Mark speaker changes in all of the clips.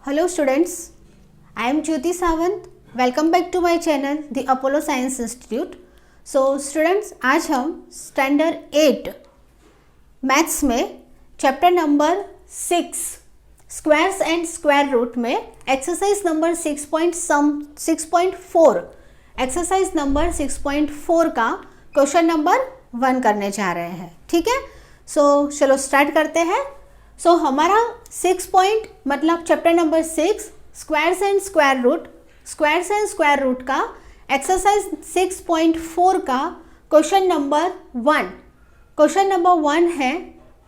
Speaker 1: Hello students, I am Jyoti Sawant. Welcome back to my channel The Apollo Science Institute. So students, आज हम standard 8 maths में chapter number 6 squares and square root में exercise number 6.4 exercise number 6.4 का question number 1 करने जा रहे हैं. ठीक है, सो चलो स्टार्ट करते हैं. सो हमारा 6 पॉइंट मतलब chapter number 6 squares and square root का एक्सरसाइज 6.4 का क्वेश्चन नंबर 1 है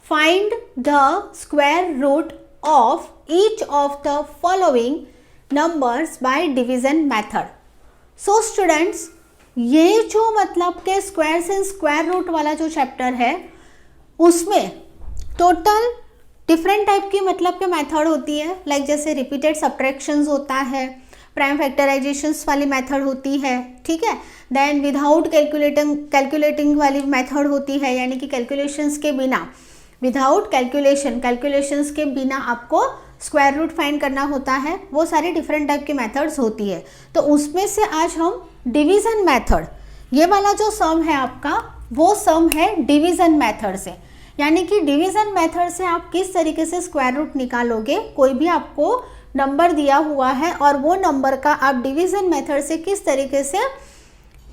Speaker 1: find the square root of each of the following numbers by division method. So students, ये जो मतलब के स्क्वायर्स एंड स्क्वायर रूट वाला जो चैप्टर है उसमें टोटल डिफरेंट टाइप की मतलब के मेथड होती है. लाइक जैसे रिपीटेड सब्ट्रैक्शंस होता है, प्राइम फैक्टराइजेशंस वाली मेथड होती है. ठीक है, देन विदाउट कैलकुलेटिंग वाली मेथड होती है, यानी कि कैलकुलेशंस के बिना, विदाउट कैलकुलेशंस के बिना आपको स्क्वायर रूट फाइंड करना होता है. वो सारी डिफरेंट टाइप की मेथड्स होती है. तो उसमें से आज हम डिवीज़न मेथड, ये वाला जो सम है आपका वो सम है डिवीज़न मेथड से. यानी कि डिवीज़न मेथड से आप किस तरीके से स्क्वायर रूट निकालोगे. कोई भी आपको नंबर दिया हुआ है और वो नंबर का आप डिवीज़न मेथड से किस तरीके से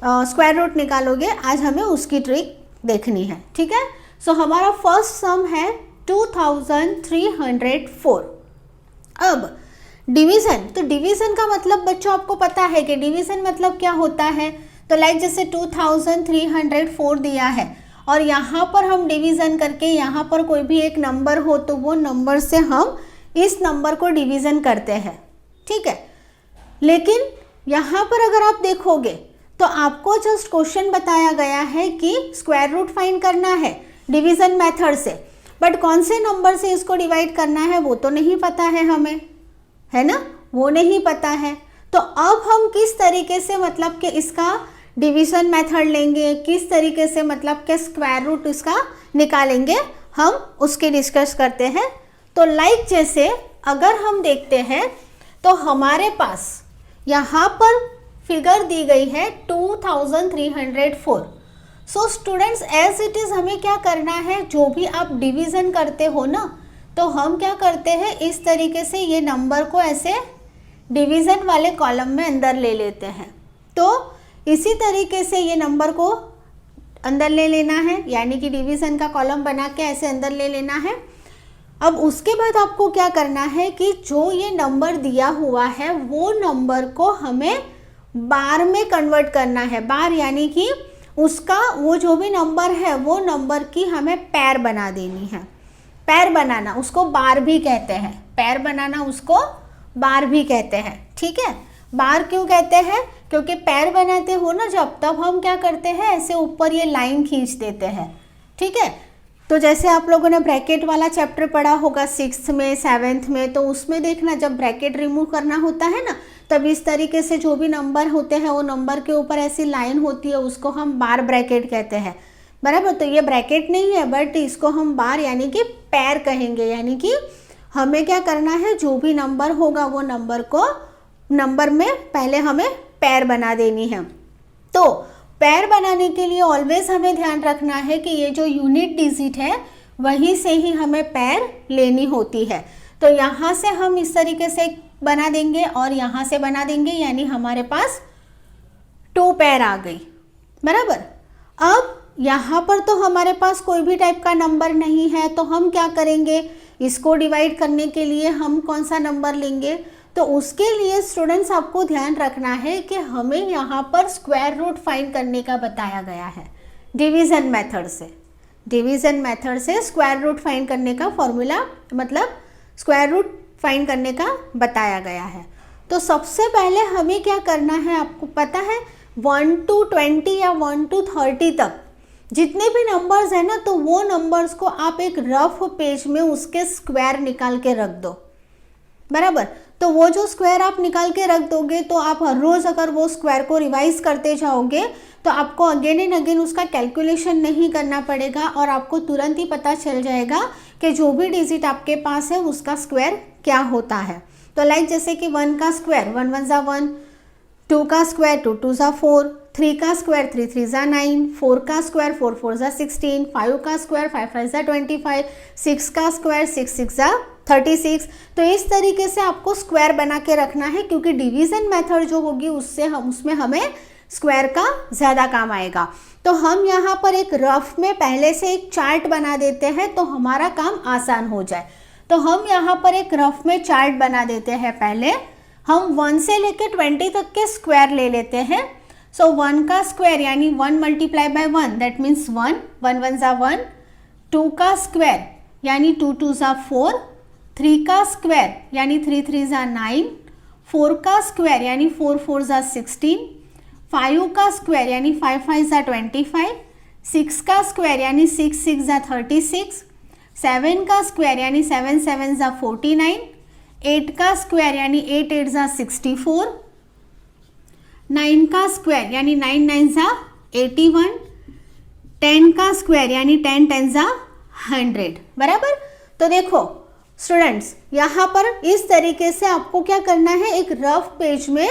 Speaker 1: स्क्वायर रूट निकालोगे, आज हमें उसकी ट्रिक देखनी है. ठीक है, सो हमारा फर्स्ट सम है 2304. अब डिवीज़न, तो डिवीज़न का मतलब बच्चों आपको पता है कि डिवीज़न मतलब क्या होता है. तो लाइक जैसे 2304 दिया है और यहाँ पर हम डिवीज़न करके यहाँ पर कोई भी एक नंबर हो तो वो नंबर से हम इस नंबर को डिवीज़न करते हैं. ठीक है, लेकिन यहाँ पर अगर आप देखोगे तो आपको जस्ट क्वेश्चन बताया गया है कि स्क्वायर रूट फाइंड करना है डिवीज़न मेथड से, बट कौन से नंबर से इसको डिवाइड करना है वो तो नहीं पता है हमें, है ना, वो नहीं पता है. तो अब हम किस तरीके से मतलब कि इसका डिवीज़न मेथड लेंगे, किस तरीके से मतलब के स्क्वायर रूट इसका निकालेंगे, हम उसके डिस्कस करते हैं. तो लाइक जैसे अगर हम देखते हैं तो हमारे पास यहाँ पर फिगर दी गई है 2304. So students, as it is हमें क्या करना है, जो भी आप डिवीज़न करते हो ना, तो हम क्या करते हैं इस तरीके से ये नंबर को ऐसे डिवीज़न वाले कॉलम में अंदर ले लेते हैं. तो इसी तरीके से ये नंबर को अंदर ले लेना है, यानी कि डिवीज़न का कॉलम बना के ऐसे अंदर ले लेना है. अब उसके बाद आपको क्या करना है कि जो ये नंबर दिया हुआ है वो नंबर को हमें बार में कन्वर्ट करना है. बार यानी कि उसका वो जो भी नंबर है वो नंबर की हमें पैर बना देनी है. पैर बनाना उसको बार भी कहते हैं, पैर बनाना उसको बार भी कहते हैं. ठीक है, बार क्यों कहते हैं, क्योंकि पैर बनाते हो ना जब, तब हम क्या करते हैं ऐसे ऊपर ये लाइन खींच देते हैं. ठीक है, तो जैसे आप लोगों ने ब्रैकेट वाला चैप्टर पढ़ा होगा 6th में 7th में, तो उसमें देखना जब ब्रैकेट रिमूव करना होता है ना, तब इस तरीके से जो भी नंबर होते हैं वो नंबर के ऊपर ऐसी लाइन होती है, उसको हम बार ब्रैकेट कहते हैं. बराबर, तो ये ब्रैकेट नहीं है बट इसको हम बार यानी कि पैर कहेंगे. यानी कि हमें क्या करना है, जो भी नंबर होगा वो नंबर में पहले हमें पैर बना देनी है. तो पैर बनाने के लिए ऑलवेज हमें ध्यान रखना है कि ये जो यूनिट डिजिट है वहीं से ही हमें पैर लेनी होती है. तो यहाँ से हम इस तरीके से बना देंगे और यहाँ से बना देंगे, यानी हमारे पास 2 पैर आ गई. बराबर, अब यहाँ पर तो हमारे पास कोई भी टाइप का नंबर नहीं है, तो हम क्या करेंगे, इसको डिवाइड करने के लिए हम कौन सा नंबर लेंगे. तो उसके लिए स्टूडेंट्स आपको ध्यान रखना है कि हमें यहाँ पर स्क्वायर रूट फाइंड करने का बताया गया है डिवीज़न मेथड से. डिवीज़न मेथड से स्क्वायर रूट फाइंड करने का फॉर्मूला मतलब स्क्वायर रूट फाइंड करने का बताया गया है. तो सबसे पहले हमें क्या करना है, आपको पता है 1 to 20 या 1 to 30 तक जितने भी नंबर्स हैं ना, तो वो नंबर्स को आप एक रफ पेज में उसके स्क्वायर निकाल के रख दो. बराबर, तो वो जो स्क्वायर आप निकाल के रख दोगे तो आप हर रोज़ अगर वो स्क्वायर को रिवाइज करते जाओगे तो आपको अगेन एंड अगेन उसका कैलकुलेशन नहीं करना पड़ेगा और आपको तुरंत ही पता चल जाएगा कि जो भी डिजिट आपके पास है उसका स्क्वायर क्या होता है. तो तो लाइक जैसे कि 1 का स्क्वायर 1 1 ज़ा 1, 2 का स्क्वायर 2 2 ज़ा 4, 3 का स्क्वायर 3 3 ज़ा 9, 4 का स्क्वायर 4 4 ज़ा 16, 5 का स्क्वायर 5 5 ज़ा 25, 6 का स्क्वायर 6 6 ज़ा 36। तो इस तरीके से आपको स्क्वायर बना के रखना है, क्योंकि डिवीजन मेथड जो होगी उसमें हमें स्क्वायर का ज़्यादा काम आएगा। तो हम यहाँ पर एक रफ में पहले से एक चार्ट बना देते हैं तो हमारा काम आसान हो जाए। तो हम यहाँ पर एक रफ में चार्ट बना देते हैं। पहले हम 1 से लेके 20 तक के स्क्वायर ले लेते हैं। सो 1 का स्क्वायर यानी 1 मल्टीप्लाई बाय 1 दैट मीन्स 1, 1 1 ज़ा 1, 2 का स्क्वायर यानी 2 2 ज़ा 4, 3 का स्क्वायर यानी 3 3 ज़ा 9, 4 का स्क्वायर यानी 4 4 ज़ा 16, 5 का स्क्वायर यानी 5 5 ज़ा 25, 6 का स्क्वायर यानी 6 6 ज़ा 36, 7 का स्क्वायर यानी 7 7 ज़ा 49, 8 का स्क्वायर यानी 8 8 ज़ा 64, 9 का स्क्वायर यानी 9 9 ज़ा 81, 10 का स्क्वायर यानी 10 10 ज़ा 100। बराबर। तो देखो स्टूडेंट्स, यहाँ पर इस तरीके से आपको क्या करना है, एक रफ पेज में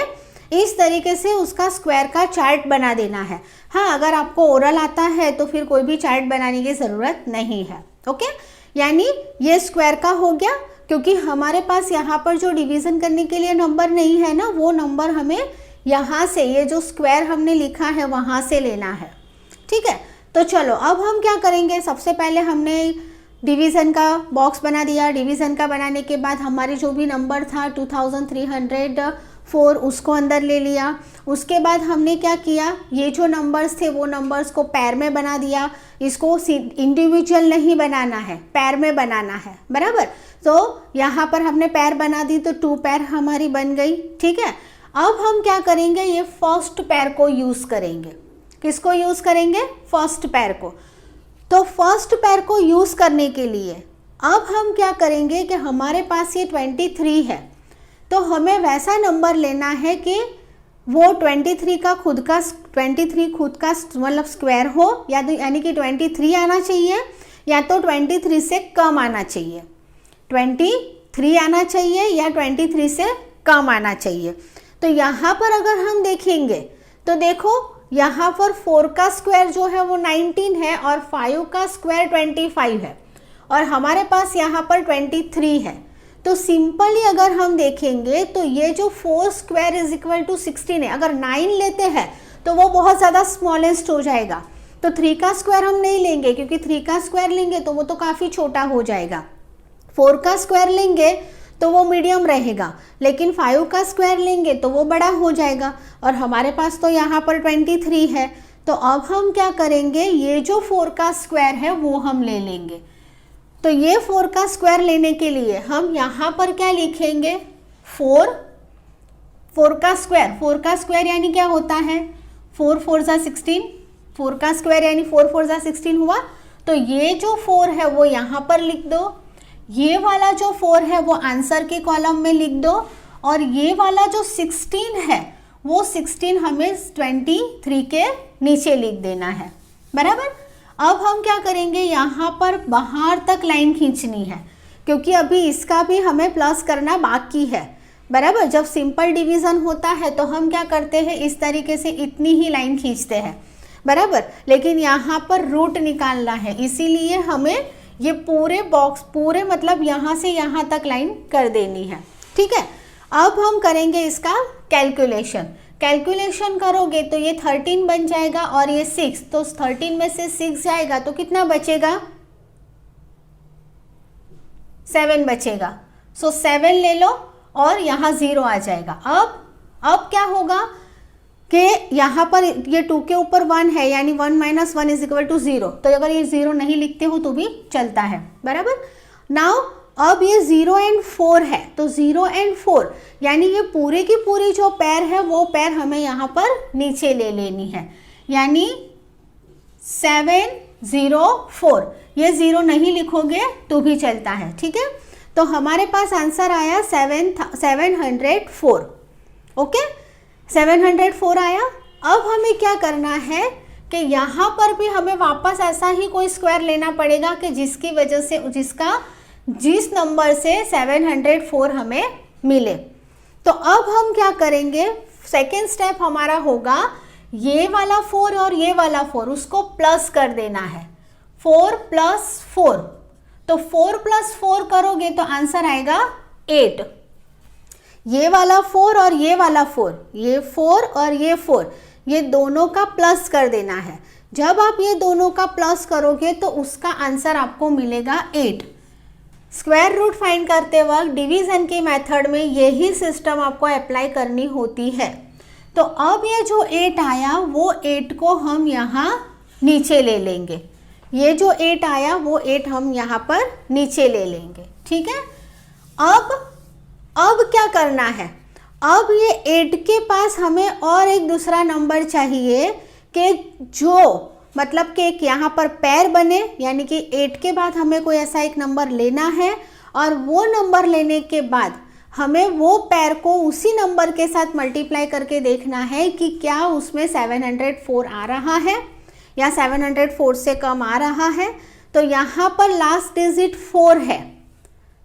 Speaker 1: इस तरीके से उसका स्क्वायर का चार्ट बना देना है। हाँ, अगर आपको ओरल आता है तो फिर कोई भी चार्ट बनाने की ज़रूरत नहीं है। ओके, यानी ये स्क्वायर का हो गया, क्योंकि हमारे पास यहाँ पर जो डिवीज़न करने के लिए नंबर नहीं है ना, वो नंबर हमें यहाँ से, ये जो स्क्वायर हमने लिखा है वहाँ से लेना है। ठीक है, तो चलो अब हम क्या करेंगे, सबसे पहले हमने डिवीज़न का बॉक्स बना दिया। डिवीज़न का बनाने के बाद हमारे जो भी नंबर था 2304 उसको अंदर ले लिया। उसके बाद हमने क्या किया, ये जो नंबर्स थे वो नंबर्स को पैर में बना दिया। इसको इंडिविजुअल नहीं बनाना है, पैर में बनाना है। बराबर। तो यहाँ पर हमने पैर बना दी तो 2 पैर हमारी बन गई। ठीक है, अब हम क्या करेंगे, ये फर्स्ट पैर को यूज़ करेंगे। किसको यूज़ करेंगे, फर्स्ट पैर को। तो फर्स्ट पैर को यूज़ करने के लिए अब हम क्या करेंगे कि हमारे पास ये 23 है, तो हमें वैसा नंबर लेना है कि वो 23 का खुद का मतलब स्क्वायर हो, या तो यानी कि 23 आना चाहिए या तो 23 से कम आना चाहिए। 23 आना चाहिए या 23 से कम आना चाहिए। तो यहाँ पर अगर हम देखेंगे तो देखो यहाँ पर 4 का स्क्वायर जो है वो 19 है और 5 का स्क्वायर 25 है और हमारे पास यहाँ पर 23 है। तो सिंपली अगर हम देखेंगे तो ये जो 4 स्क्वायर इज इक्वल टू 16 है, अगर 9 लेते हैं तो वो बहुत ज़्यादा स्मॉलेस्ट हो जाएगा। तो 3 का स्क्वायर हम नहीं लेंगे, क्योंकि 3 का स्क्वायर लेंगे तो वो तो काफ़ी छोटा हो जाएगा। 4 का स्क्वायर लेंगे तो वो मीडियम रहेगा, लेकिन 5 का स्क्वायर लेंगे तो वो बड़ा हो जाएगा। और हमारे पास तो यहाँ पर 23 है, तो अब हम क्या करेंगे, ये जो 4 का स्क्वायर है वो हम ले लेंगे। तो ये 4 का स्क्वायर लेने के लिए हम यहाँ पर क्या लिखेंगे, 4 का स्क्वायर यानी क्या होता है, 4 4 ज़ा 16, 4 का स्क्वायर यानी 4 4 ज़ा 16 हुआ। तो ये जो 4 है वो यहाँ पर लिख दो, ये वाला जो 4 है वो आंसर के कॉलम में लिख दो, और ये वाला जो 16 है वो 16 हमें 23 के नीचे लिख देना है। बराबर। अब हम क्या करेंगे, यहाँ पर बाहर तक लाइन खींचनी है, क्योंकि अभी इसका भी हमें प्लस करना बाकी है। बराबर। जब सिंपल डिवीज़न होता है तो हम क्या करते हैं, इस तरीके से इतनी ही लाइन खींचते हैं। बराबर। लेकिन यहाँ पर रूट निकालना है, इसीलिए हमें ये पूरे बॉक्स, पूरे मतलब यहाँ से यहाँ तक लाइन कर देनी है। ठीक है, अब हम करेंगे इसका कैलकुलेशन करोगे तो ये 13 बन जाएगा और ये 6, तो 13 में से 6 जाएगा तो कितना बचेगा, 7 बचेगा। सो 7 ले लो और यहाँ 0 आ जाएगा। अब क्या होगा कि यहाँ पर ये 2 के ऊपर 1 है, यानी 1 - 1 इज इक्वल टू 0। तो अगर ये 0 नहीं लिखते हो तो भी चलता है। बराबर। नाउ अब ये 0 और 4 है, तो 0 और 4 यानी ये पूरे की पूरी जो पैर है वो पैर हमें यहाँ पर नीचे ले लेनी है, यानी 7 0 4। ये 0 नहीं लिखोगे तो भी चलता है। ठीक है, तो हमारे पास आंसर आया 704। ओके, 704 आया। अब हमें क्या करना है कि यहाँ पर भी हमें वापस ऐसा ही कोई स्क्वायर लेना पड़ेगा कि जिसकी वजह से जिस नंबर से 704 हमें मिले। तो अब हम क्या करेंगे, सेकेंड स्टेप हमारा होगा ये वाला 4 और ये वाला 4 उसको प्लस कर देना है, 4 + 4। तो 4 + 4 करोगे तो आंसर आएगा 8। ये वाला 4 और ये वाला 4, ये 4 और ये 4, ये दोनों का प्लस कर देना है। जब आप ये दोनों का प्लस करोगे तो उसका आंसर आपको मिलेगा 8। स्क्वायर रूट फाइंड करते वक्त डिवीजन के मेथड में यही सिस्टम आपको अप्लाई करनी होती है। तो अब ये जो 8 आया वो 8 को हम यहाँ नीचे ले लेंगे, ये जो 8 आया वो 8 हम यहाँ पर नीचे ले लेंगे, ठीक है। अब क्या करना है, अब ये 8 के पास हमें और एक दूसरा नंबर चाहिए कि जो मतलब कि एक यहाँ पर पैर बने, यानी कि 8 के बाद हमें कोई ऐसा एक नंबर लेना है और वो नंबर लेने के बाद हमें वो पैर को उसी नंबर के साथ मल्टीप्लाई करके देखना है कि क्या उसमें 704 आ रहा है या 704 से कम आ रहा है। तो यहाँ पर लास्ट डिजिट 4 है,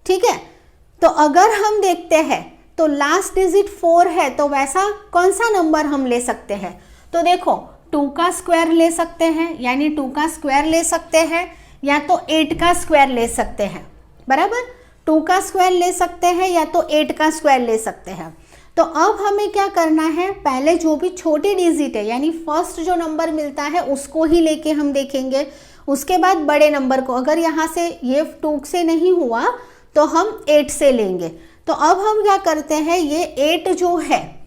Speaker 1: ठीक है। तो अगर हम देखते हैं तो लास्ट डिजिट 4 है, तो वैसा कौन सा नंबर हम ले सकते हैं, तो देखो 2 का स्क्वायर ले सकते हैं, यानी 2 का स्क्वायर ले सकते हैं, या तो 8 का स्क्वायर ले सकते हैं, बराबर। 2 का स्क्वायर ले सकते हैं या तो 8 का स्क्वायर ले सकते हैं। तो अब हमें क्या करना है, पहले जो भी छोटी डिजिट है यानी फर्स्ट जो नंबर मिलता है उसको ही लेके हम देखेंगे, उसके बाद बड़े नंबर को। अगर यहाँ से ये 2 से नहीं हुआ तो हम 8 से लेंगे। तो अब हम क्या करते हैं, ये 8 जो है,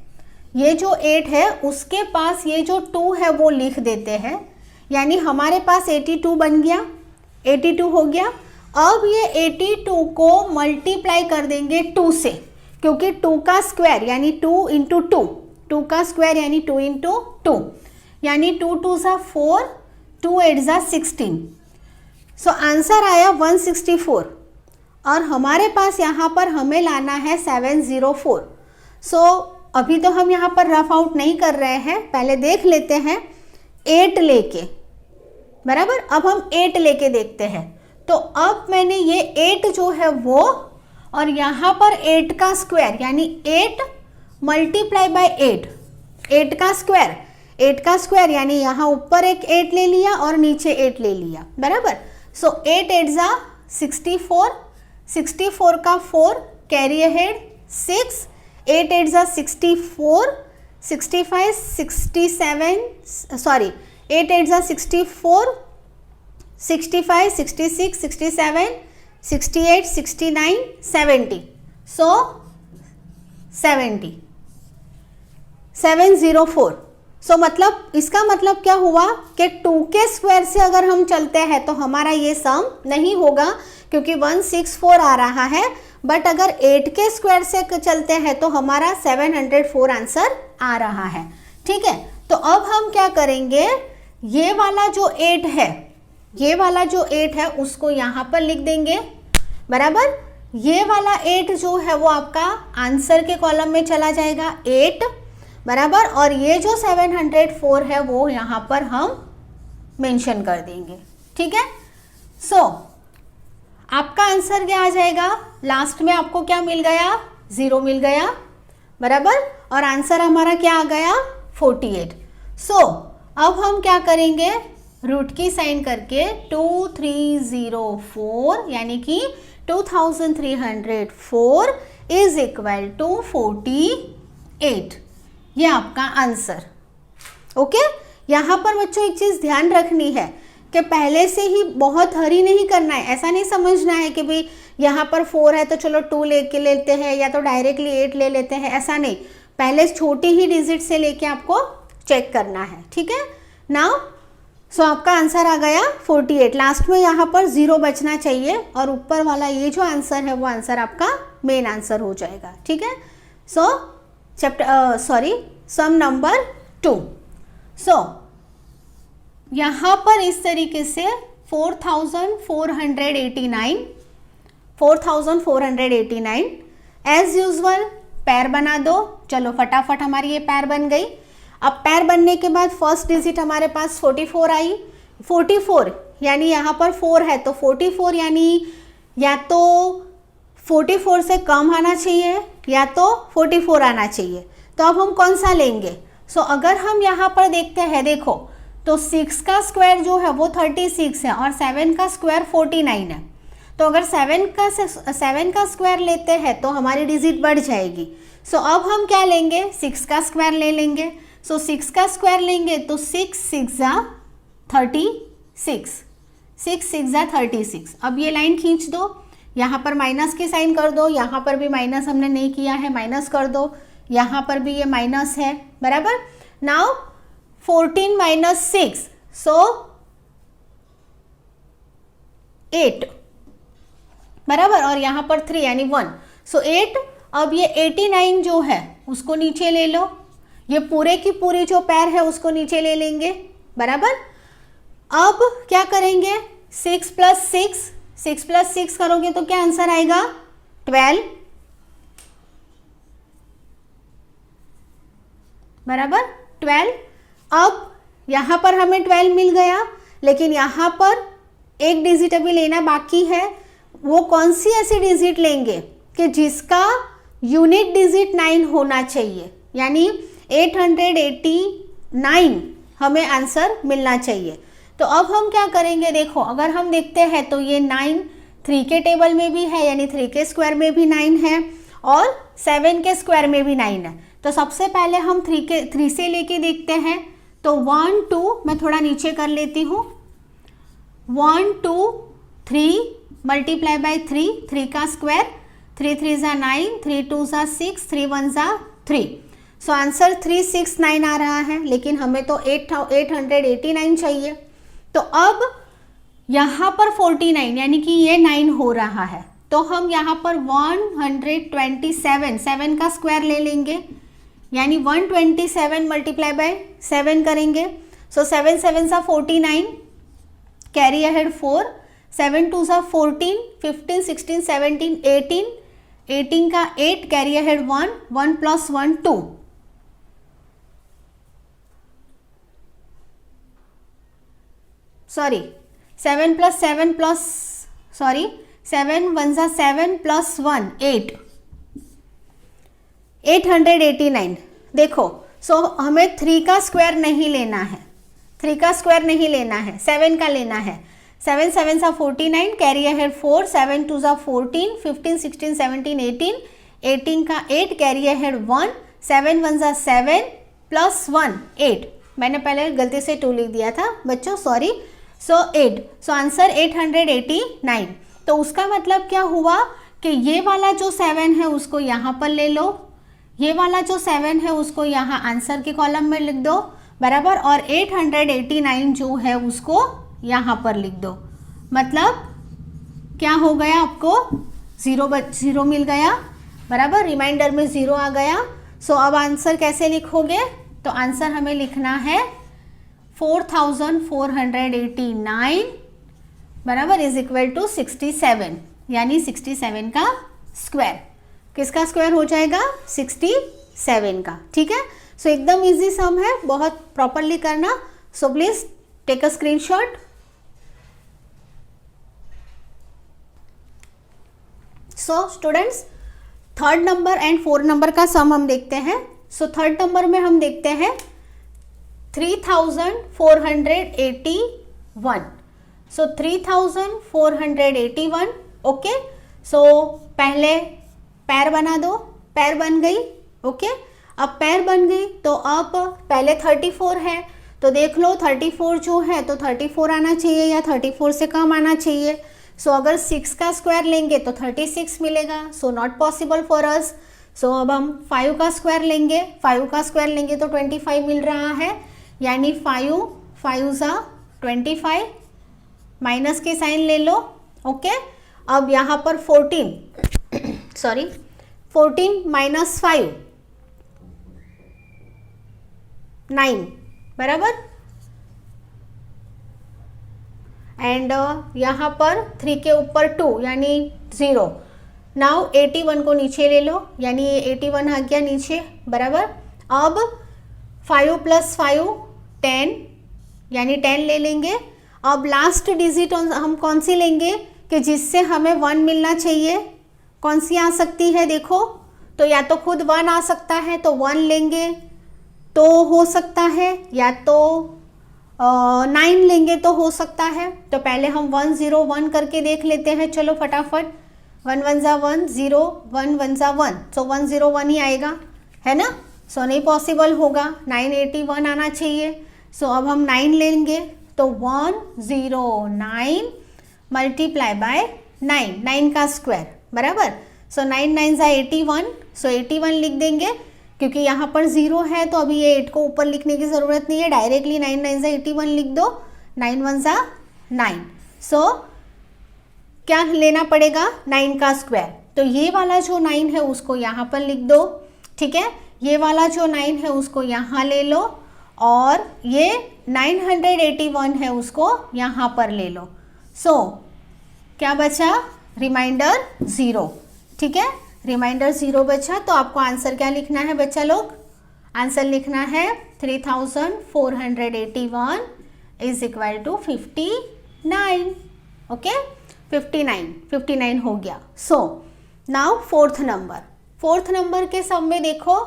Speaker 1: ये जो 8 है उसके पास ये जो 2 है वो लिख देते हैं, यानी हमारे पास 82 बन गया, 82 हो गया। अब ये 82 को मल्टीप्लाई कर देंगे 2 से, क्योंकि 2 का स्क्वायर यानी 2 × 2, 2 का स्क्वायर यानी 2 × 2, यानी 2 × 2 = 4, 2 × 8 = 16। सो आंसर आया 164 और हमारे पास यहाँ पर हमें लाना है 704। सो अभी तो हम यहाँ पर रफ आउट नहीं कर रहे हैं, पहले देख लेते हैं 8 लेके, बराबर। अब हम 8 लेके देखते हैं। तो अब मैंने ये 8 जो है वो, और यहाँ पर 8 का स्क्वायर यानी 8 × 8, 8 का स्क्वायर, 8 का स्क्वायर यानी यहाँ ऊपर एक 8 ले लिया और नीचे 8 ले लिया, बराबर। सो 8 × 8 = 64, 64 का 4 कैरी अहेड 6, 8 × 8 = 64, 65, 67, सॉरी 8 × 8 = 64, 65, 66, 67, 68, 69, 70। सो 70, 704। सो मतलब इसका मतलब क्या हुआ कि 2 के स्क्वायर से अगर हम चलते हैं तो हमारा ये सम नहीं होगा, क्योंकि 164 आ रहा है। बट अगर 8 के स्क्वायर से चलते हैं तो हमारा 704 आंसर आ रहा है, ठीक है। तो अब हम क्या करेंगे, ये वाला जो 8 है, ये वाला जो 8 है उसको यहाँ पर लिख देंगे, बराबर। ये वाला 8 जो है वो आपका आंसर के कॉलम में चला जाएगा 8, बराबर। और ये जो 704 है वो यहाँ पर हम मेंशन कर देंगे, ठीक है। सो आपका आंसर क्या आ जाएगा, लास्ट में आपको क्या मिल गया, 0 मिल गया, बराबर। और आंसर हमारा क्या आ गया, 48। सो अब हम क्या करेंगे, रूट की साइन करके 2304 यानी कि 2304 इज इक्वल टू 48, ये आपका आंसर। ओके, यहाँ पर बच्चों एक चीज़ ध्यान रखनी है कि पहले से ही बहुत हरी नहीं करना है, ऐसा नहीं समझना है कि भाई यहाँ पर 4 है तो चलो 2 लेके लेते हैं या तो डायरेक्टली 8 ले लेते हैं, ऐसा नहीं। पहले छोटी ही डिजिट से लेके आपको चेक करना है, ठीक है। नाउ सो आपका आंसर आ गया 48। लास्ट में यहाँ पर 0 बचना चाहिए और ऊपर वाला ये जो आंसर है वो आंसर आपका मेन आंसर हो जाएगा, ठीक है। सो सम नंबर 2। सो यहाँ पर इस तरीके से 4489 एज यूजुअल पैर बना दो। चलो फटाफट हमारी ये पैर बन गई। अब पैर बनने के बाद फर्स्ट डिजिट हमारे पास 44 आई। 44 यानी यहाँ पर 4 है तो 44 यानी या तो 44 से कम आना चाहिए या तो 44 आना चाहिए। तो अब हम कौन सा लेंगे? सो अगर हम यहाँ पर देखते हैं, देखो तो 6 का स्क्वायर जो है वो 36 है और 7 का स्क्वायर 49 है। तो अगर 7 का स्क्वायर लेते हैं तो हमारी डिजिट बढ़ जाएगी। सो अब हम क्या लेंगे? 6 का स्क्वायर ले लेंगे। सो 6 का स्क्वायर लेंगे तो 6 6 36, 6 6 36। अब ये लाइन खींच दो, यहाँ पर माइनस की साइन कर दो, यहाँ पर भी माइनस हमने नहीं किया है, माइनस कर दो, यहाँ पर भी ये माइनस है, बराबर। नाउ 14 माइनस 6 सो 8, बराबर, और यहाँ पर 3 यानी 1 सो 8। अब ये 89 जो है उसको नीचे ले लो, ये पूरे की पूरी जो पैर है उसको नीचे ले लेंगे, बराबर। अब क्या करेंगे? 6 प्लस 6 करोगे तो क्या आंसर आएगा? 12, बराबर 12। अब यहाँ पर हमें 12 मिल गया, लेकिन यहाँ पर एक डिजिट अभी लेना बाकी है। वो कौन सी ऐसी डिजिट लेंगे कि जिसका यूनिट डिजिट 9 होना चाहिए, यानी 889 हमें आंसर मिलना चाहिए। तो अब हम क्या करेंगे? देखो अगर हम देखते हैं तो ये 9 3 के टेबल में भी है, यानी 3 के स्क्वायर में भी 9 है और 7 के स्क्वायर में भी 9 है। तो सबसे पहले हम 3 से लेके देखते हैं। तो 1 2 मैं थोड़ा नीचे कर लेती हूँ, 1 2 3 मल्टीप्लाई बाय 3 का स्क्वायर, 3 3 ज़ा 9, 3 2 ज़ा 6, 3 1 ज़ा 3। सो आंसर 369 आ रहा है, लेकिन हमें तो 889 चाहिए। तो अब यहाँ पर 49 यानी कि ये 9 हो रहा है, तो हम यहाँ पर 127 7 का स्क्वायर ले लेंगे, यानी 127 मल्टीप्लाई बाय 7 करेंगे। सो 7 7 सा 49, कैरी अहेड 4, 7 2 सा 14, 15 16 17 18, 18 का 8, carry ahead 1, 1 plus 1 2, sorry 7 plus 7 plus 7 1 ज़ा 7 प्लस 1 8, 889। देखो सो हमें 3 का स्क्वायर नहीं लेना है, 3 का स्क्वायर नहीं लेना है, 7 का लेना है। 7 7 सा 49, कैरी अहेड 4, 7 2 ज़ा 14, 15 16 17 18, 18 का 8, कैरी अहेड 1, 7 1 ज़ा 7 प्लस 1 8। मैंने पहले गलती से 2 लिख दिया था बच्चों, सॉरी। सो 8, सो आंसर 889। तो उसका मतलब क्या हुआ कि ये वाला जो 7 है उसको यहाँ पर ले लो, ये वाला जो 7 है उसको यहाँ आंसर के कॉलम में लिख दो, बराबर, और 889 जो है उसको यहाँ पर लिख दो। मतलब क्या हो गया? आपको 0 मिल गया, बराबर, रिमाइंडर में 0 आ गया। सो अब आंसर कैसे लिखोगे? तो आंसर हमें लिखना है 4489, बराबर, इज इक्वल टू 67, यानी 67 का स्क्वायर। किसका स्क्वायर हो जाएगा? 67 का, ठीक है। सो एकदम इजी सम है, बहुत प्रॉपरली करना। So please take a screenshot. So students, 3rd number and 4 number का सम हम देखते हैं। सो 3rd नंबर में हम देखते हैं 3481। सो 3481, ओके। सो पहले पैर बना दो, पैर बन गई, ओके। अब पैर बन गई तो अब पहले 34 है, तो देख लो 34 जो है तो 34 आना चाहिए या 34 से कम आना चाहिए। सो अगर 6 का स्क्वायर लेंगे तो 36 मिलेगा, so not possible for us. So अब हम 5 का स्क्वायर लेंगे, 5 का स्क्वायर लेंगे तो 25 मिल रहा है, यानी 5 5 ज़ा 25, माइनस के साइन ले लो, ओके। अब यहाँ पर 14 माइनस 5 9, बराबर, एंड यहाँ पर 3 के ऊपर 2 यानी 0। नाउ 81 को नीचे ले लो, यानी ये 81 आ गया नीचे, बराबर। अब 5 प्लस 5 10, यानी 10 ले लेंगे। अब लास्ट डिजिट हम कौन सी लेंगे कि जिससे हमें 1 मिलना चाहिए? कौन सी आ सकती है देखो, तो या तो खुद 1 आ सकता है तो 1 लेंगे तो हो सकता है, या तो 9 लेंगे तो हो सकता है। तो पहले हम 1 0 1 करके देख लेते हैं, चलो फटाफट। 1 1 जा 1 0, 1 1 जा 1, सो 1 0 1 ही आएगा, है ना। सो नहीं पॉसिबल होगा, 981 आना चाहिए। सो अब हम 9 लेंगे तो 1 0 9 मल्टीप्लाई बाय 9, 9 का स्क्वायर बराबर। सो 9 9 जा 81, सो 81 लिख देंगे, क्योंकि यहाँ पर 0 है तो अभी ये 8 को ऊपर लिखने की ज़रूरत नहीं है, डायरेक्टली 9 9 जा 81 लिख दो, 9 1 जा 9। सो क्या लेना पड़ेगा, 9 का स्क्वायर। तो ये वाला जो 9 है उसको यहाँ पर लिख दो, ठीक है। ये वाला जो 9 है उसको यहाँ ले लो, और ये 981 है उसको यहाँ पर ले लो। सो क्या बचा, रिमाइंडर 0, ठीक है, रिमाइंडर 0 बचा। तो आपको आंसर क्या लिखना है बच्चा लोग, आंसर लिखना है 3481 इज इक्वल टू 59, ओके 59 हो गया। सो नाउ फोर्थ नंबर के सम में देखो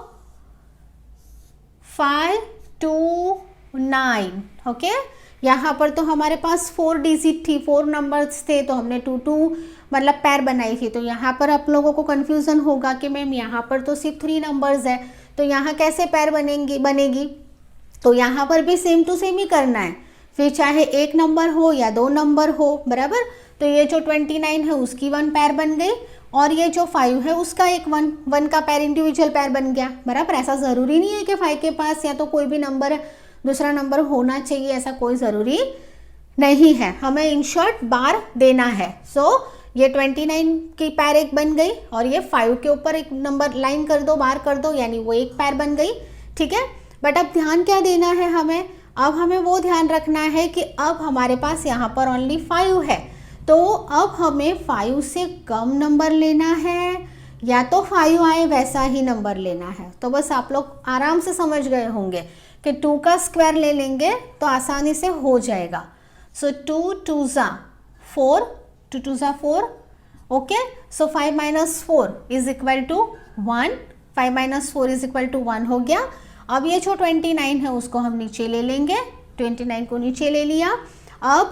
Speaker 1: 5 2 9, ओके। यहाँ पर तो हमारे पास 4 डिजिट थी, 4 नंबर्स थे, तो हमने 2 2 मतलब पैर बनाई थी। तो यहाँ पर आप लोगों को कन्फ्यूज़न होगा कि मैम यहाँ पर तो सिर्फ 3 नंबर्स है, तो यहाँ कैसे पैर बनेगी। तो यहाँ पर भी सेम टू सेम ही करना है, फिर चाहे 1 नंबर हो या 2 नंबर हो, बराबर। तो ये जो 29 है उसकी 1 पैर बन गई, और ये जो 5 है उसका एक 1 का पैर इंडिविजुअल पैर बन गया, बराबर। ऐसा ज़रूरी नहीं है कि 5 के पास या तो कोई भी नंबर दूसरा नंबर होना चाहिए, ऐसा कोई ज़रूरी नहीं है, हमें इन शॉर्ट बार देना है। सो ये 29 की पैर एक बन गई, और ये 5 के ऊपर एक नंबर लाइन कर दो, बार कर दो, यानी वो एक पैर बन गई, ठीक है। बट अब ध्यान क्या देना है हमें, अब हमें वो ध्यान रखना है कि अब हमारे पास यहाँ पर ओनली 5 है, तो अब हमें 5 से कम नंबर लेना है या तो 5 आए वैसा ही नंबर लेना है। तो बस आप लोग आराम से समझ गए होंगे कि 2 का स्क्वायर ले लेंगे तो आसानी से हो जाएगा। सो 2 2 जा 4, 2 2 जा 4, okay. So 5 - 4 is equal to 1, 5 - 4 is equal to 1 हो गया। अब ये जो 29 है उसको हम नीचे ले लेंगे, 29 को नीचे ले लिया। अब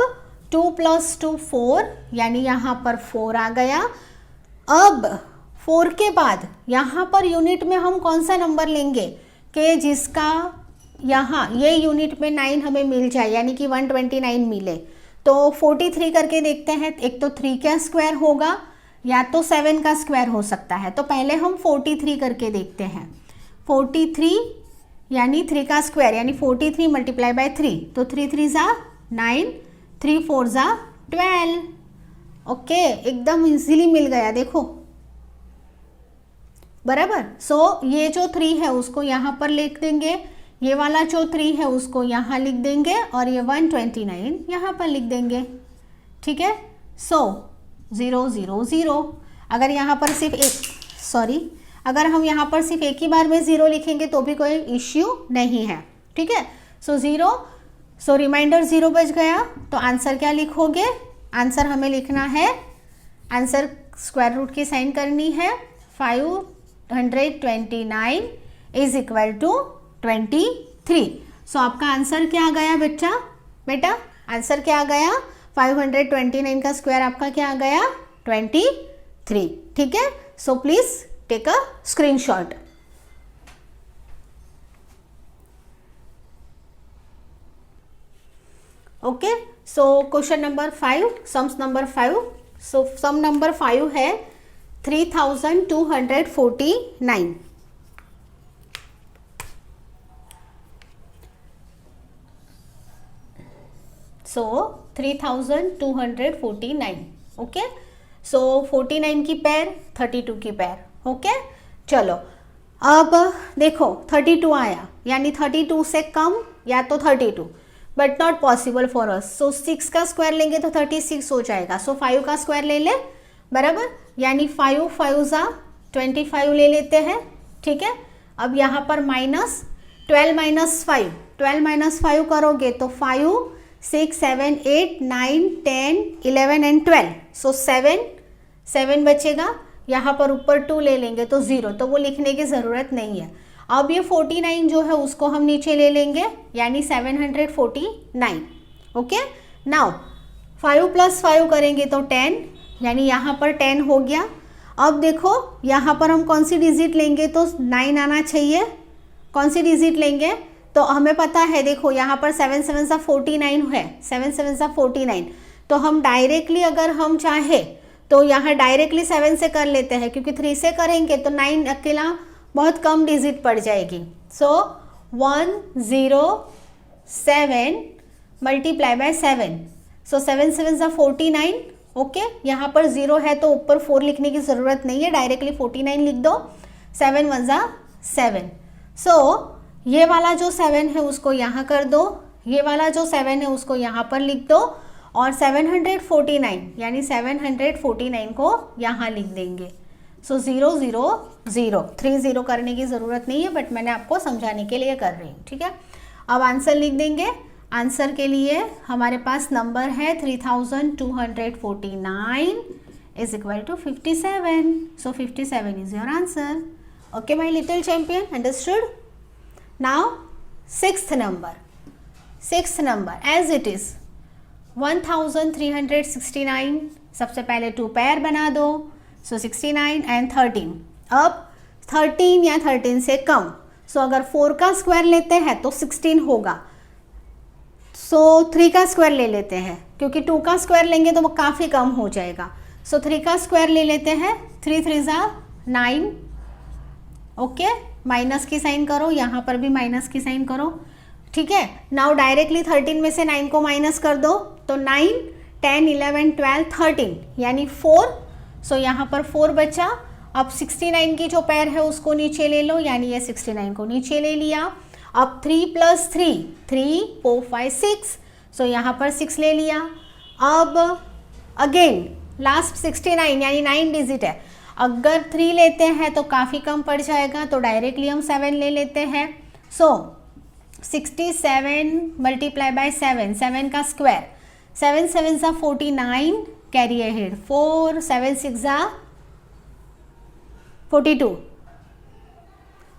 Speaker 1: 2 + 2 4, यानी यहाँ पर 4 आ गया। अब 4 के बाद यहाँ पर यूनिट में हम कौन सा नंबर लेंगे कि जिसका यहाँ ये यूनिट में 9 हमें मिल जाए, यानी कि 129 मिले। तो 43 करके देखते हैं, एक तो 3 का स्क्वायर होगा या तो 7 का स्क्वायर हो सकता है। तो पहले हम 43 करके देखते हैं। 43 यानी 3 का स्क्वायर, यानी 43 मल्टीप्लाई बाय 3, तो 3 3 जा 9, 3 4 जा 12, ओके। एकदम इजीली मिल गया, देखो, बराबर। सो ये जो 3 है उसको यहाँ पर लिख देंगे, ये वाला जो 3 है उसको यहाँ लिख देंगे, और ये 129 यहाँ पर लिख देंगे, ठीक है। सो 0 0 0, अगर यहाँ पर सिर्फ अगर हम यहाँ पर सिर्फ एक ही बार में 0 लिखेंगे तो भी कोई इश्यू नहीं है, ठीक है। सो 0, सो रिमाइंडर 0 बच गया। तो आंसर क्या लिखोगे, आंसर हमें लिखना है, आंसर स्क्वायर रूट की साइन करनी है, 529 इज इक्वल टू 23। सो आपका आंसर क्या आ गया बेटा, आंसर क्या आ गया, 529 का स्क्वायर आपका क्या आ गया, 23, ठीक है। So please take a screenshot. Okay, so question number 5, sums number 5। So sum number 5 है 3249। सो 3249, ओके। सो 49 की पैर, 32 की पैर, ओके। चलो अब देखो 32 आया, यानी 32 से कम या तो 32, but not possible for us. So 6 का स्क्वायर लेंगे तो 36 हो जाएगा। सो 5 का स्क्वायर ले ले, बराबर, यानी 5 5 जा 25 ले लेते हैं, ठीक है। अब यहाँ पर माइनस 12 - 5, 12 - 5 करोगे तो 5 6 7 8 9 10 11 एंड 12, सो 7 बचेगा। यहाँ पर ऊपर 2 ले लेंगे तो 0, तो वो लिखने की ज़रूरत नहीं है। अब ये 49 जो है उसको हम नीचे ले लेंगे, यानी 749। ओके, नाउ 5 + 5 करेंगे तो 10, यानी यहाँ पर 10 हो गया। अब देखो यहाँ पर हम कौन सी डिजिट लेंगे, तो 9 आना चाहिए। कौन सी डिजिट लेंगे, तो हमें पता है, देखो यहाँ पर 7 7 सा 49 है, 7 7 सा 49, तो हम डायरेक्टली अगर हम चाहे तो यहाँ डायरेक्टली 7 से कर लेते हैं, क्योंकि 3 से करेंगे तो 9 अकेला बहुत कम डिजिट पड़ जाएगी। सो 107 मल्टीप्लाई बाय 7, सो 7 7 सा 49। ओके, यहाँ पर 0 है तो ऊपर 4 लिखने की ज़रूरत नहीं है, डायरेक्टली 49 लिख दो। 7 1 सा 7, सो ये वाला जो 7 है उसको यहाँ कर दो, ये वाला जो 7 है उसको यहाँ पर लिख दो, और 749 यानी 749 को यहाँ लिख देंगे। सो 0 0 0, 3 0 करने की ज़रूरत नहीं है, बट मैंने आपको समझाने के लिए कर रही हूँ, ठीक है। अब आंसर लिख देंगे। आंसर के लिए हमारे पास नंबर है 3249 is equal to 57। So 57 is your answer. Okay my little champion, understood. Now sixth number as it is 1369। सबसे पहले 2 पेयर बना दो, सो 69 एंड 13। अब 13 या 13 से कम, सो अगर 4 का स्क्वायर लेते हैं तो 16 होगा, सो 3 का स्क्वायर ले लेते हैं, क्योंकि 2 का स्क्वायर लेंगे तो वो काफ़ी कम हो जाएगा। सो 3 का स्क्वायर ले लेते हैं, 3 3 सा 9। ओके, माइनस की साइन करो, यहाँ पर भी माइनस की साइन करो, ठीक है। नाउ डायरेक्टली 13 में से 9 को माइनस कर दो, तो 9 10 11 12 13 यानी 4। सो यहाँ पर 4 बचा। अब 69 की जो पेयर है उसको नीचे ले लो, यानी ये 69 को नीचे ले लिया। अब 3 + 3 3 4 5 6, सो यहाँ पर 6 ले लिया। अब अगेन लास्ट 69 यानी 9 डिजिट है, अगर 3 लेते हैं तो काफ़ी कम पड़ जाएगा, तो डायरेक्टली हम 7 ले लेते हैं। सो 67 मल्टीप्लाई बाय 7, 7 का स्क्वायर, 7 7 सा 49, कैरी अहेड 4, 7 6 सा 42,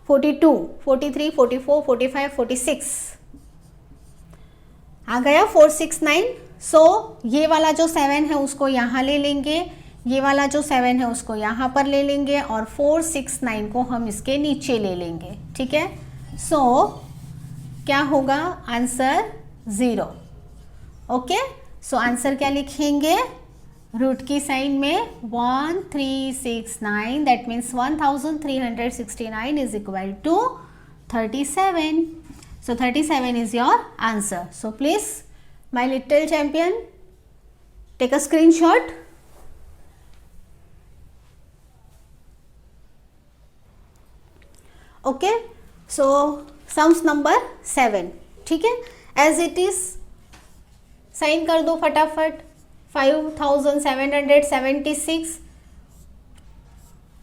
Speaker 1: 42 43 44 45 46 आ गया 469। सो ये वाला जो 7 है उसको यहाँ ले लेंगे, ये वाला जो 7 है उसको यहाँ पर ले लेंगे, और 469 को हम इसके नीचे ले लेंगे, ठीक है। सो क्या होगा आंसर 0। ओके, सो आंसर क्या लिखेंगे, रूट की साइन में 1369, that means 1369 is equal to 37। So 37 is your answer. So please my little champion take a screenshot. Okay, so sums number 7, ठीक है, एज इट इज साइन कर दो फटाफट। 5776,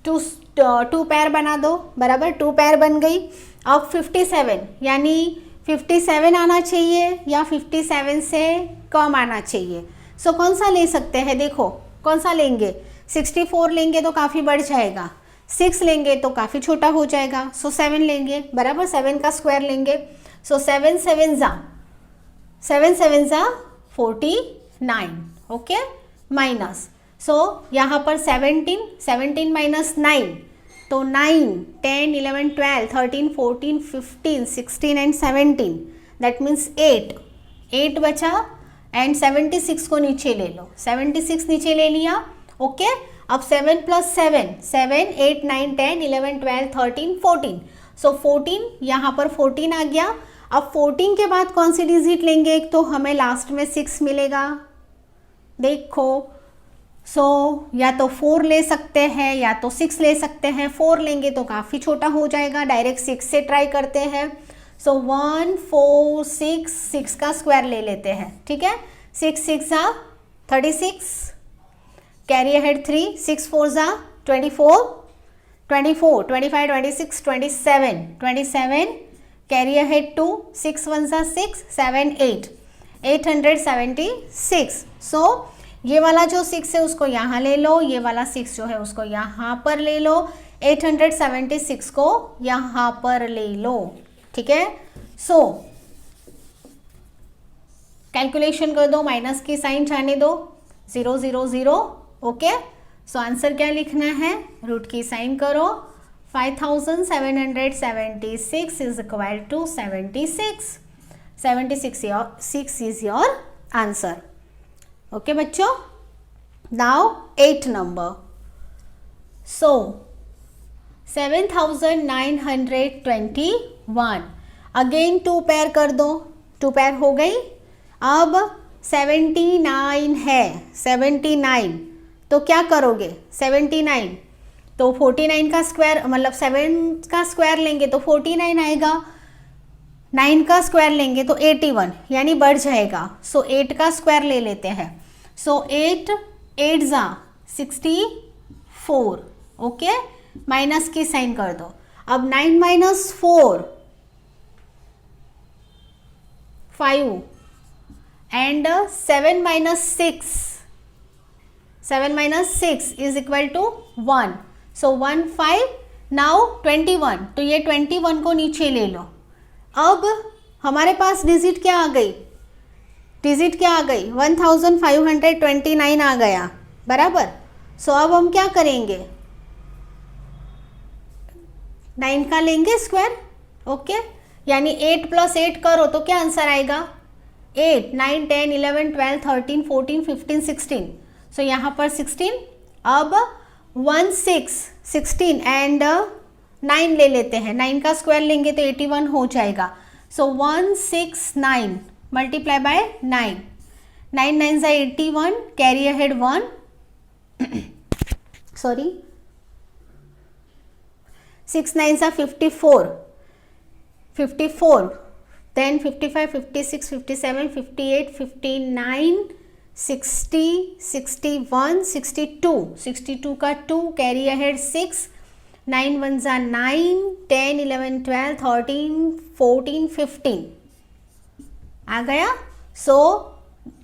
Speaker 1: 2 pair बना दो, बराबर 2 पेयर बन गई। अब 57 यानी 57 आना चाहिए या 57 से कम आना चाहिए। सो कौन सा ले सकते हैं, देखो कौन सा लेंगे, 64 लेंगे तो काफ़ी बढ़ जाएगा, 6 लेंगे तो काफ़ी छोटा हो जाएगा, सो 7 लेंगे, बराबर 7 का स्क्वायर लेंगे। सो 7 7 ज़ा 49, ओके, माइनस, सो यहाँ पर 17 माइनस 9, तो 9 10 11 12 13 14 15 16 एंड 17, दैट मीन्स 8 बचा, एंड 76 को नीचे ले लो, 76 नीचे ले लिया। ओके, अब 7 + 7 7 8 9 10 11 12 13 14, सो 14 यहाँ पर 14 आ गया। अब 14 के बाद कौन सी डिजिट लेंगे, एक तो हमें लास्ट में 6 मिलेगा, देखो, सो या तो 4 ले सकते हैं या तो 6 ले सकते हैं। 4 लेंगे तो काफ़ी छोटा हो जाएगा, डायरेक्ट 6 से ट्राई करते हैं। सो 1 4 6 का स्क्वायर ले लेते हैं, ठीक है, 6 6 ज़ा 36, कैरी अहेड 3, 6 4 ज़ा 24 25 26 27 कैरी अहेड 2, 6 1 ज़ा 6 7 8 876। सो ये वाला जो 6 है उसको यहाँ ले लो, ये वाला 6 जो है उसको यहाँ पर ले लो, 876 को यहाँ पर ले लो, ठीक है। सो कैलकुलेशन कर दो, माइनस की साइन जाने दो, 0 0 0, ओके। सो आंसर क्या लिखना है, रूट की साइन करो, 5776 is equal to 76 is your answer, okay बच्चों। Now 8 number, so 7921, again 2 pair कर दो, 2 पेयर हो गई। अब 79 है, 79 तो क्या करोगे, 79 तो 49 का स्क्वायर मतलब 7 का स्क्वायर लेंगे तो 49 आएगा, 9 का स्क्वायर लेंगे तो 81 यानी बढ़ जाएगा। सो 8 का स्क्वायर ले लेते हैं, सो 8 8 जा 64, ओके। माइनस की साइन कर दो, अब 9 minus 4 5 and 7 minus 6 is equal to 1, so 1 5, now 21, तो ये 21 को नीचे ले लो। अब हमारे पास डिजिट क्या आ गई, 1529 आ गया, बराबर। सो अब हम क्या करेंगे, 9 का लेंगे स्क्वायर, ओके। यानी 8 + 8 करो तो क्या आंसर आएगा, 8 9 10 11 12 13 14 15 16, सो यहाँ पर 16। अब 1 6 16 एंड 9 ले लेते हैं, 9 का स्क्वायर लेंगे तो 81 हो जाएगा। सो 169 मल्टीप्लाई बाय 9, 9 9 ज़ा 81, कैरी अहेड 1 सॉरी 6 9 ज़ा 54, then 55 56 57 58 59 60 61 62 का 2, कैरी अहेड 6, 9 1 ज़ा 9, 10 11 12 13 14 15 आ गया। सो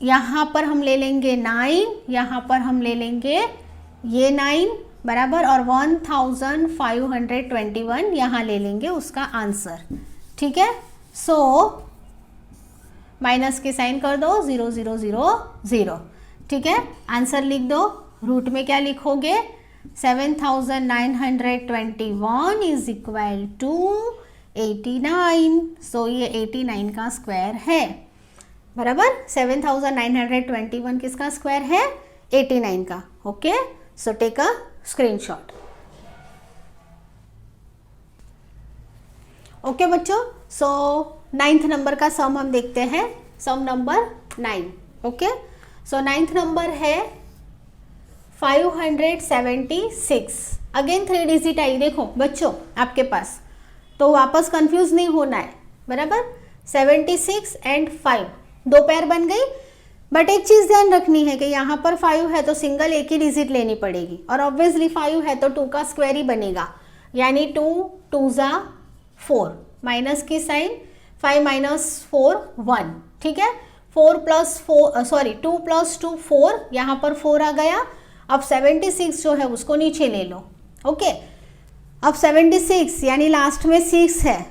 Speaker 1: यहाँ पर हम ले लेंगे 9, यहाँ पर हम ले लेंगे ये 9, बराबर, और 1521 यहाँ ले लेंगे उसका आंसर, ठीक है। सो माइनस की साइन कर दो, 0 0 0 0, ठीक है। आंसर लिख दो, रूट में क्या लिखोगे, 7921 इज इक्वल टू 89, सो ये 89 का स्क्वायर है, बराबर। 7921 किसका स्क्वायर है, 89 का, okay. So take a screenshot, okay बच्चों। सो 9th नंबर का सम हम देखते हैं, sum number 9, okay. So 9th number है 576, अगेन 3 डिजिट आई, देखो बच्चों आपके पास, तो वापस कंफ्यूज नहीं होना है, बराबर। 76 एंड 5 2 पेयर बन गई, बट एक चीज़ ध्यान रखनी है कि यहाँ पर 5 है तो सिंगल एक ही डिजिट लेनी पड़ेगी, और ऑब्वियसली 5 है तो 2 का स्क्वायर ही बनेगा, यानी 2 2 ज़ा 4, माइनस की साइन, 5 माइनस 4 1, ठीक है। 2 + 2 4, यहाँ पर 4 आ गया। अब 76 जो है उसको नीचे ले लो, ओके। अब 76 यानी लास्ट में 6 है,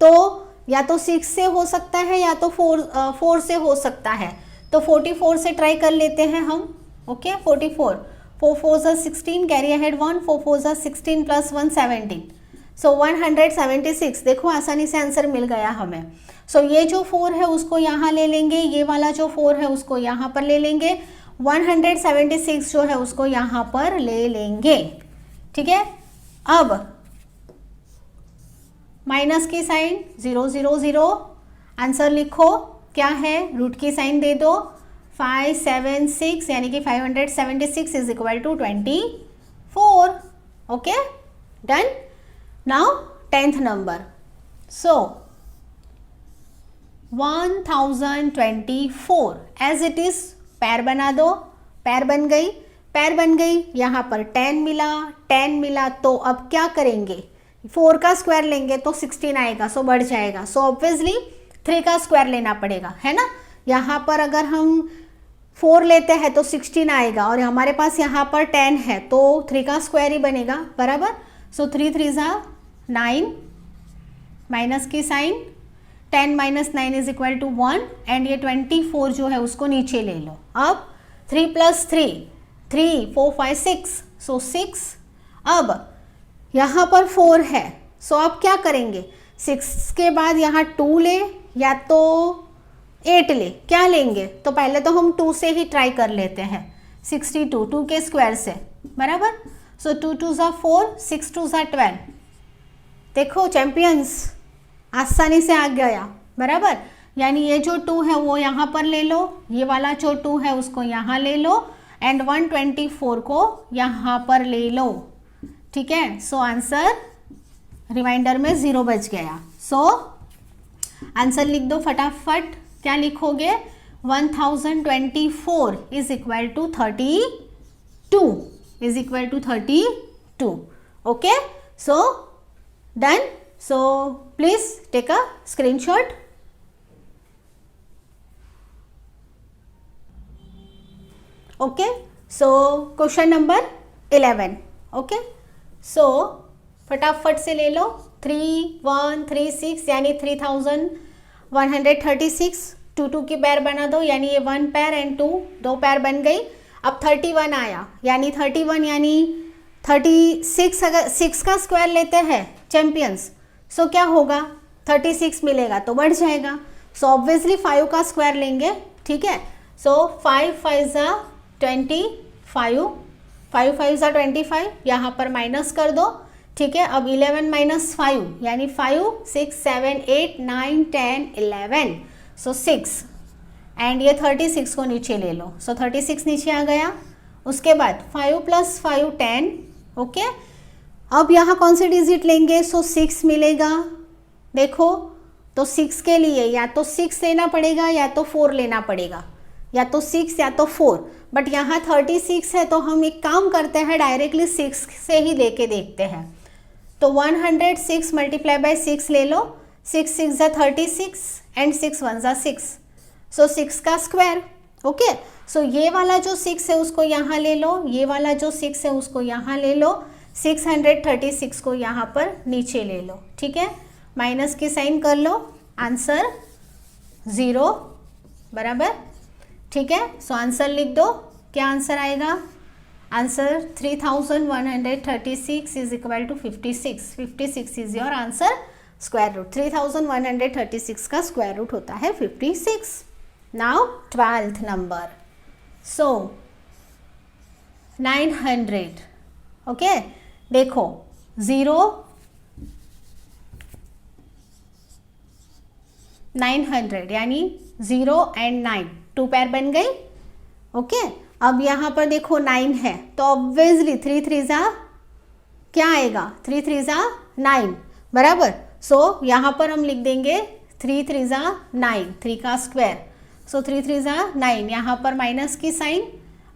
Speaker 1: तो या तो 6 से हो सकता है या तो 4 से हो सकता है, तो 44 से ट्राई कर लेते हैं हम, ओके। 44 4 4 ज़ा 16, कैरी अहेड 1, 4 4 ज़ा 16 + 1 17, सो 176, देखो आसानी से आंसर मिल गया हमें। सो ये जो 4 है उसको यहाँ ले लेंगे, ये वाला जो 4 है उसको यहाँ पर ले लेंगे, 176 जो है उसको यहाँ पर ले लेंगे, ठीक है। अब माइनस की साइन, 0 0 0, आंसर लिखो क्या है, रूट की साइन दे दो, 576 यानी कि 576 is equal to 24, okay done. Now 10th number, so 1024 as it is, pair बना दो, पैर बन गई, यहाँ पर 10 मिला, तो अब क्या करेंगे, 4 का स्क्वायर लेंगे तो 16 आएगा, सो बढ़ जाएगा, सो ऑब्वियसली 3 का स्क्वायर लेना पड़ेगा, है ना। यहाँ पर अगर हम 4 लेते हैं तो 16 आएगा, और हमारे पास यहाँ पर 10 है तो 3 का स्क्वायर ही बनेगा, बराबर। सो 3 3 ज़ा 9, माइनस की sign, 10 minus 9 is equal to 1, and ये 24 जो है उसको नीचे ले लो। अब 3 प्लस 3, 3 4 5 6, सो 6। अब यहाँ पर 4 है, सो अब क्या करेंगे, 6 के बाद यहाँ 2 ले या तो 8 ले, क्या लेंगे, तो पहले तो हम 2 से ही ट्राई कर लेते हैं। 62 2 के स्क्वायर से, बराबर। सो 2 2 ज़ा 4, 6 2 ज़ा 12। देखो चैंपियंस, आसानी से आ गया, बराबर। यानी ये जो 2 है वो यहाँ पर ले लो, ये वाला जो 2 है उसको यहाँ ले लो, एंड 124 को यहाँ पर ले लो, ठीक है। सो आंसर रिमाइंडर में 0 बच गया। सो आंसर लिख दो फटाफट, क्या लिखोगे, 1024 is equal to 32, is equal to 32। Okay, so done. So please take a screenshot. Okay, so question number 11। Okay, so फटाफट से ले लो, 3136 यानी 3136, 2 2 की पैर बना दो, यानी ये 1 पैर एंड 2 2 पैर बन गई। अब 31 आया, यानी 31 यानी 36, अगर 6 का स्क्वायर लेते हैं चैंपियंस, सो क्या होगा, 36 मिलेगा तो बढ़ जाएगा। सो ऑब्वियसली 5 का स्क्वायर लेंगे, ठीक है। सो 5 5 ज़ा 25, 5 5 ज़ा 25, यहाँ पर माइनस कर दो, ठीक है। अब 11 माइनस 5 यानी 5 6 7 8 9 10 11, सो 6, एंड ये 36 को नीचे ले लो। सो 36 नीचे आ गया। उसके बाद 5 प्लस 5 10। ओके, अब यहाँ कौन सी डिजिट लेंगे, सो 6 मिलेगा। देखो तो 6 के लिए या तो 6 लेना पड़ेगा या तो 4 लेना पड़ेगा, या तो 6 या तो 4, बट यहाँ 36 है तो हम एक काम करते हैं, डायरेक्टली 6 से ही लेके देखते हैं। तो 106 मल्टीप्लाई बाय 6 ले लो, 6 6 ज़ा 36 एंड 6 1 ज़ा 6, सो 6 का स्क्वायर। ओके, सो ये वाला जो 6 है उसको यहाँ ले लो, ये वाला जो 6 है उसको यहाँ ले लो, 636 को यहाँ पर नीचे ले लो, ठीक है। माइनस की साइन कर लो, आंसर 0, बराबर, ठीक है। सो आंसर लिख दो, क्या आंसर आएगा, answer 3136 is equal to 56, 56 is your answer. Square root 3136 का स्क्वायर रूट होता है 56। नाउ 12th नंबर, सो 900। ओके, देखो 0 900 यानी 0 एंड 9, 2 पैर बन गई। ओके, अब यहाँ पर देखो 9 है तो ऑब्वियसली 3 3 ज़ा क्या आएगा, 3 3 ज़ा 9, बराबर। सो यहाँ पर हम लिख देंगे 3 3 ज़ा 9, 3 का स्क्वायर, सो 3 3 ज़ा 9, यहाँ पर माइनस की साइन,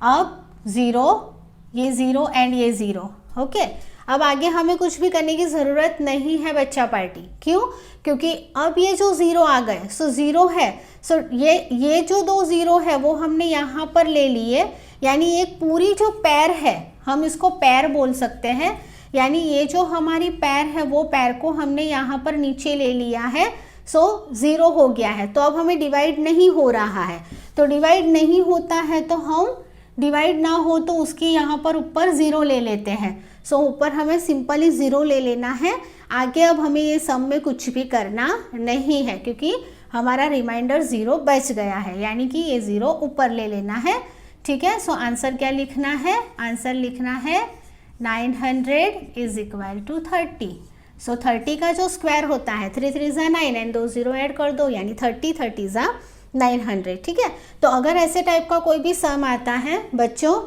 Speaker 1: अब 0, ये 0 एंड ये 0। ओके, अब आगे हमें कुछ भी करने की ज़रूरत नहीं है बच्चा पार्टी, क्यों, क्योंकि अब ये जो 0 आ गए, सो 0 है, सो ये जो 2 0 है वो हमने यहाँ पर ले लिए, यानी एक पूरी जो पैर है हम इसको पैर बोल सकते हैं, यानी ये जो हमारी पैर है वो पैर को हमने यहाँ पर नीचे ले लिया है, सो 0 हो गया है। तो अब हमें डिवाइड नहीं हो रहा है, तो डिवाइड नहीं होता है तो हम डिवाइड ना हो तो उसकी यहाँ पर ऊपर 0 ले लेते हैं। सो ऊपर हमें सिंपली 0 ले लेना है, आगे अब हमें ये सम में कुछ भी करना नहीं है क्योंकि हमारा रिमाइंडर 0 बच गया है, यानी कि ये 0 ऊपर ले लेना है, ठीक है। सो आंसर क्या लिखना है, आंसर लिखना है 900 इज इक्वल टू 30। सो 30 का जो स्क्वायर होता है 3 3 ज़ा 9 एंड 2 0 ऐड कर दो, यानी 30 30 ज़ा 900, ठीक है। तो अगर ऐसे टाइप का कोई भी सम आता है बच्चों,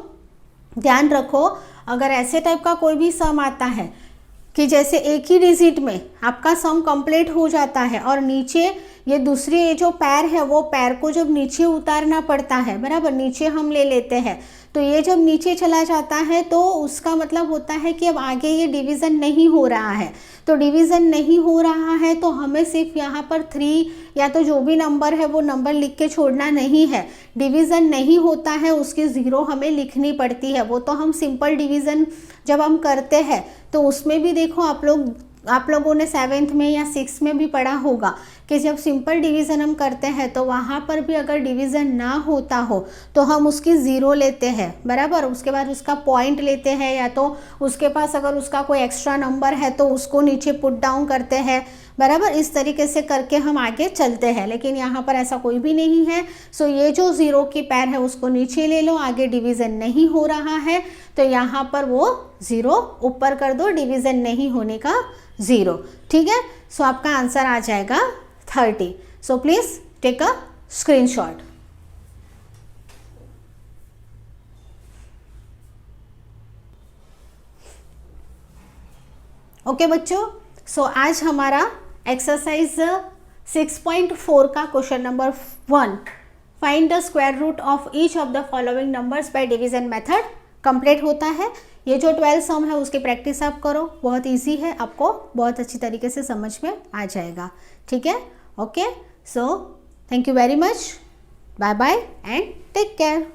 Speaker 1: ध्यान रखो, अगर ऐसे टाइप का कोई भी सम आता है कि जैसे एक ही डिजिट में आपका सम कंप्लीट हो जाता है और नीचे ये दूसरी ये जो पैर है वो पैर को जब नीचे उतारना पड़ता है, बराबर, नीचे हम ले लेते हैं, तो ये जब नीचे चला जाता है तो उसका मतलब होता है कि अब आगे ये डिवीज़न नहीं हो रहा है। तो डिवीज़न नहीं हो रहा है तो हमें सिर्फ यहाँ पर 3 या तो जो भी नंबर है वो नंबर लिख के छोड़ना नहीं है। डिवीज़न नहीं होता है उसकी ज़ीरो हमें लिखनी पड़ती है। वो तो हम सिंपल डिवीज़न जब हम करते हैं तो उसमें भी देखो आप लोगों ने 7th में या 6th में भी पढ़ा होगा कि जब सिंपल डिवीज़न हम करते हैं तो वहाँ पर भी अगर डिवीज़न ना होता हो तो हम उसकी ज़ीरो लेते हैं, बराबर। उसके बाद उसका पॉइंट लेते हैं, या तो उसके पास अगर उसका कोई एक्स्ट्रा नंबर है तो उसको नीचे पुट डाउन करते हैं, बराबर। इस तरीके से करके हम आगे चलते हैं, लेकिन यहाँ पर ऐसा कोई भी नहीं है। सो ये जो ज़ीरो की पैर है उसको नीचे ले लो, आगे डिवीज़न नहीं हो रहा है तो यहाँ पर वो ज़ीरो ऊपर कर दो, डिवीज़न नहीं होने का ज़ीरो, ठीक है। सो आपका आंसर आ जाएगा 30। So please take a screenshot. Okay बच्चों, सो आज हमारा एक्सरसाइज 6.4 का question number 1, find the square root of each of the following numbers by division method complete होता है। ये जो 12 सम है उसकी प्रैक्टिस आप करो, बहुत इजी है, आपको बहुत अच्छी तरीके से समझ में आ जाएगा, ठीक है। Okay, so thank you very much, bye bye and take care.